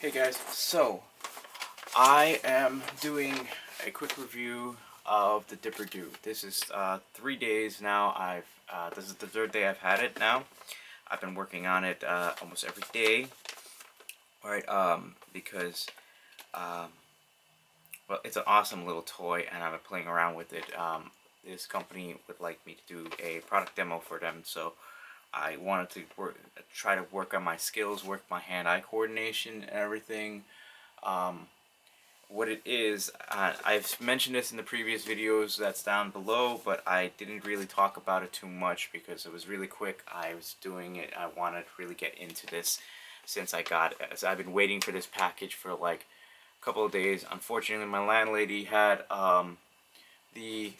Hey guys, so I am doing a quick review of the Diperdo. This is 3 days now. This is the third day I've had it now. I've been working on it almost every day, right? Because um, well, it's an awesome little toy, and I've been playing around with it. This company would like me to do a product demo for them, so I wanted to try to work on my skills, work my hand-eye coordination and everything. Um, what it is, I've mentioned this in the previous videos that's down below, but I didn't really talk about it too much because it was really quick. I was doing it, I wanted to really get into this since I've been waiting for this package for like a couple of days. Unfortunately, my landlady had the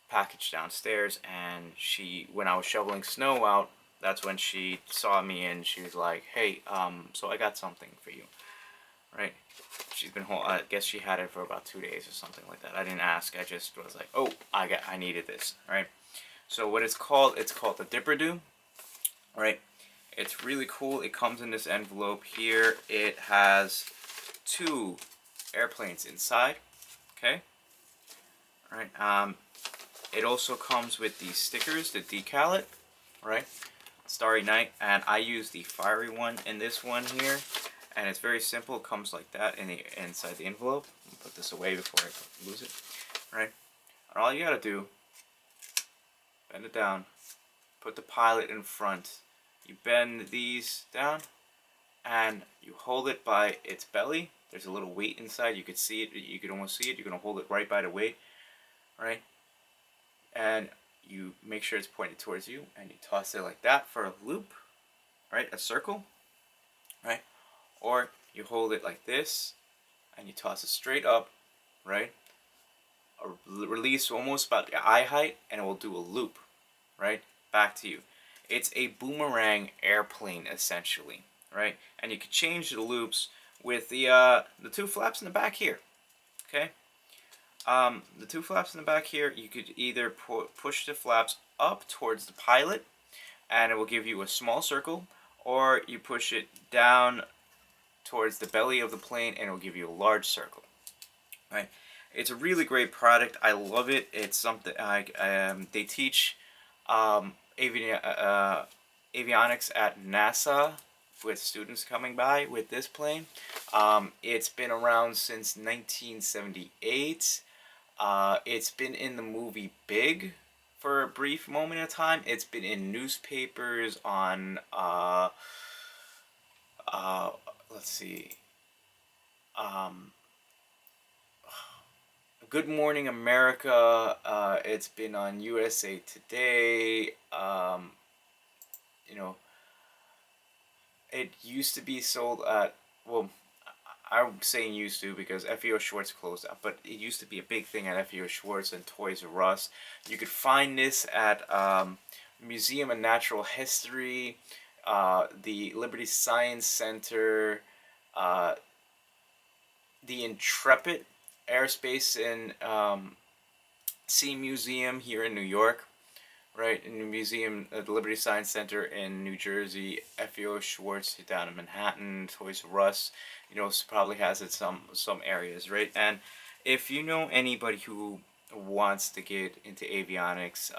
package downstairs, and when I was shoveling snow out, that's when she saw me and she was like, hey, so I got something for you, right? I guess she had it for about 2 days or something like that. I didn't ask. I just was like, oh, I needed this, right? So what it's called the Diperdo, right? It's really cool. It comes in this envelope here. It has two airplanes inside, okay? All right. It also comes with these stickers, the decal it, right? Starry Night, and I use the fiery one in this one here. And it's very simple. It comes like that inside the envelope. I'll put this away before I lose it. Right? And all you gotta do, bend it down, put the pilot in front. You bend these down, and you hold it by its belly. There's a little weight inside. You could see it. You could almost see it. You're gonna hold it right by the weight, right? And you make sure it's pointed towards you, and you toss it like that for a loop, right? A circle, right? Or you hold it like this and you toss it straight up, right? Release almost about eye height, and it will do a loop, right? Back to you. It's a boomerang airplane essentially, right? And you can change the loops with the two flaps in the back here, okay? The two flaps in the back here, you could either push the flaps up towards the pilot, and it will give you a small circle, or you push it down towards the belly of the plane and it'll give you a large circle, right? It's a really great product. I love it. It's something they teach avionics at NASA with students coming by with this plane. It's been around since 1978. It's been in the movie Big for a brief moment of time. It's been in newspapers on let's see. Good Morning America. It's been on USA Today. You know, it used to be sold at, well, I'm saying used to because FEO Schwartz closed up, but it used to be a big thing at FEO Schwartz and Toys R Us. You could find this at Museum of Natural History, the Liberty Science Center, the Intrepid Airspace and Sea Museum here in New York, right? In the museum, the Liberty Science Center in New Jersey, FEO Schwartz down in Manhattan, Toys R Us, probably has it some areas, right? And if you know anybody who wants to get into avionics,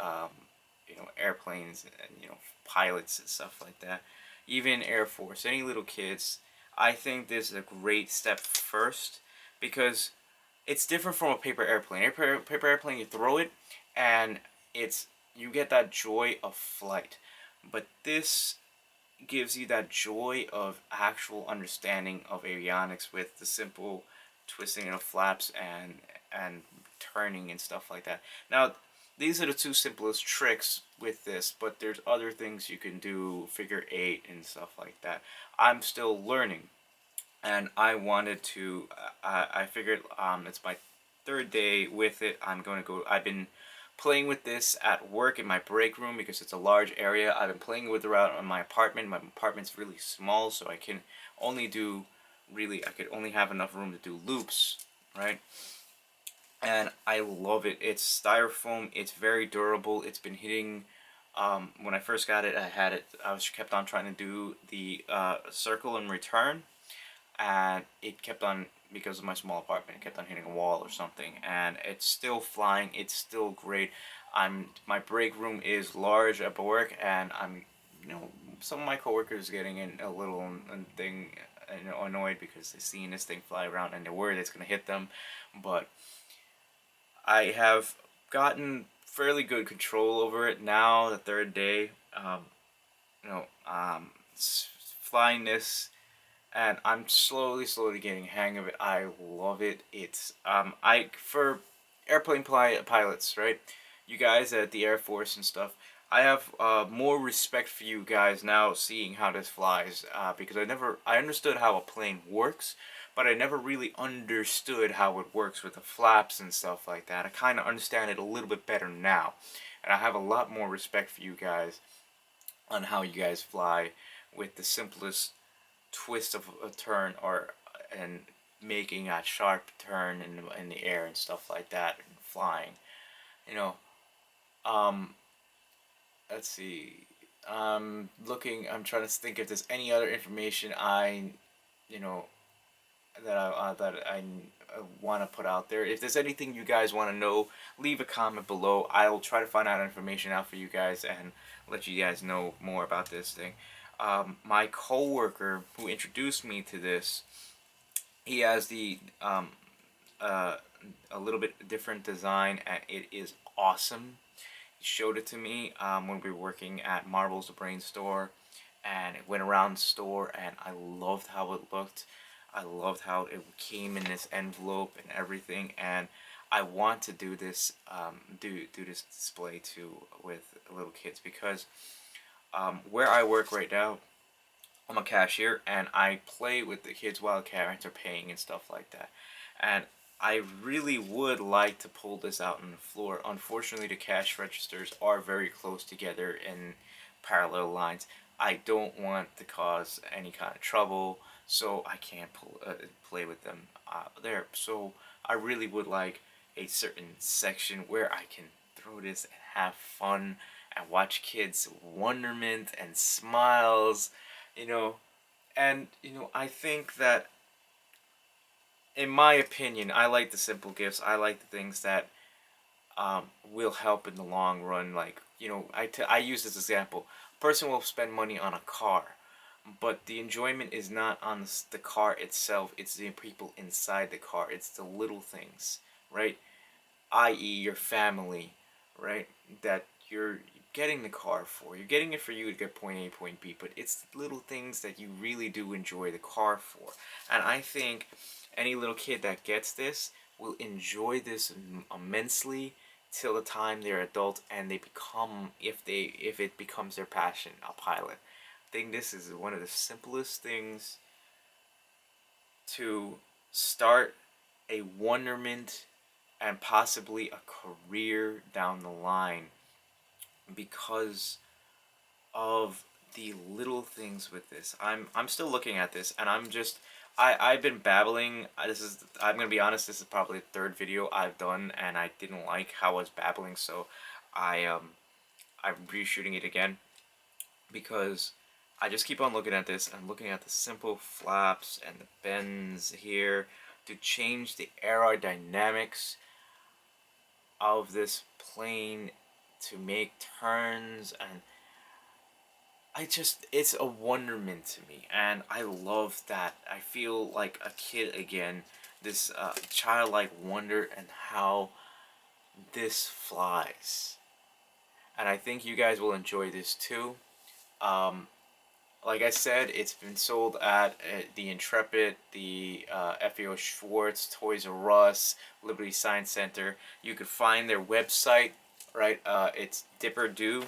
airplanes and pilots and stuff like that, even Air Force, any little kids, I think this is a great step first because it's different from a paper airplane. Paper airplane, you throw it, and you get that joy of flight. But this gives you that joy of actual understanding of avionics with the simple twisting of flaps and turning and stuff like that. Now, these are the two simplest tricks with this, but there's other things you can do, figure eight and stuff like that. I'm still learning. And I wanted to, I figured it's my third day with it. I've been playing with this at work in my break room because it's a large area. I've been playing with it around in my apartment. My apartment's really small, so I could only have enough room to do loops, right? And I love it. It's styrofoam. It's very durable. It's been hitting. When I first got it, I kept on trying to do the circle and return. and it kept on, because of my small apartment, it kept on hitting a wall or something, and it's still flying. It's still great. My break room is large at work, and you know, some of my coworkers getting in a little thing, annoyed because they're seeing this thing fly around and they're worried it's gonna hit them, but I have gotten fairly good control over it now. The third day, you know, flying this, and I'm slowly getting a hang of it. I love it. It's I for airplane pilots, right? You guys at the Air Force and stuff. I have more respect for you guys now, seeing how this flies, because I understood how a plane works, but I never really understood how it works with the flaps and stuff like that. I kind of understand it a little bit better now, and I have a lot more respect for you guys on how you guys fly with the simplest twist of a turn, or and making a sharp turn in the air and stuff like that, and flying, you know. um let's see, I'm trying to think if there's any other information you know that I want to put out there. If there's anything you guys want to know, leave a comment below. I'll try to find out information out for you guys and let you guys know more about this thing. My coworker who introduced me to this, he has uh, a little bit different design, and it is awesome. He showed it to me when we were working at Marbles the Brain store, and it went around the store, and I loved how it looked. I loved how it came in this envelope and everything, and I want to do this do this display too with little kids, because where I work right now, I'm a cashier, and I play with the kids while the parents are paying and stuff like that. And I really would like to pull this out on the floor. Unfortunately, the cash registers are very close together in parallel lines. I don't want to cause any kind of trouble, so I can't play with them there. So I really would like a certain section where I can throw this and have fun and watch kids' wonderment and smiles, you know. And I think that, in my opinion, I like the simple gifts. I like the things that will help in the long run. Like, I use this example. A person will spend money on a car, but the enjoyment is not on the car itself. It's the people inside the car. It's the little things, right? I.e., your family, right? That you're getting the car for. You're getting it for you to get point A, point B, but it's the little things that you really do enjoy the car for. And I think any little kid that gets this will enjoy this immensely till the time they're adult and they become, if it becomes their passion, a pilot. I think this is one of the simplest things to start a wonderment and possibly a career down the line, because of the little things with this. I'm still looking at this, and I've been babbling. I'm gonna be honest. This is probably the third video I've done, and I didn't like how I was babbling, so I'm reshooting it again, because I just keep on looking at this and looking at the simple flaps and the bends here to change the aerodynamics of this plane, to make turns, and it's a wonderment to me, and I love that. I feel like a kid again, this childlike wonder and how this flies. And I think you guys will enjoy this too. Um, like I said, it's been sold at the Intrepid, the FAO Schwartz, Toys R Us, Liberty Science Center. You could find their website, right? It's Diperdo,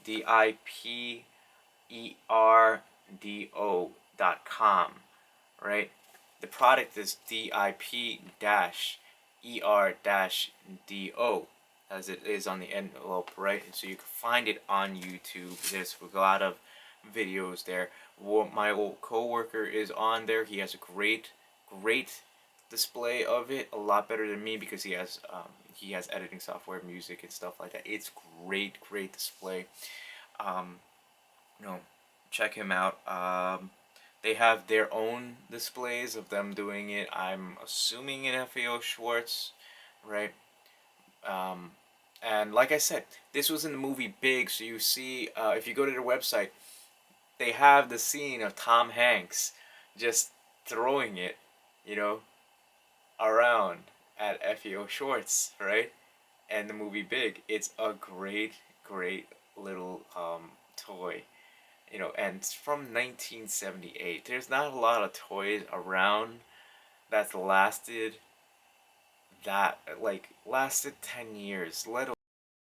DIPERDO.com, right? The product is DIP-ER-DO, as it is on the envelope, right? And so you can find it on YouTube. There's a lot of videos there. My old co-worker is on there. He has a great display of it, a lot better than me, because he has editing software, music, and stuff like that. It's great display. Um, you know, check him out. They have their own displays of them doing it. I'm assuming in FAO Schwartz, right? Um, and like I said, this was in the movie Big, so you see, if you go to their website, they have the scene of Tom Hanks just throwing it, you know, around at FAO Schwartz, right? And the movie Big. It's a great, great little toy, you know, and it's from 1978. There's not a lot of toys around that's lasted 10 years, let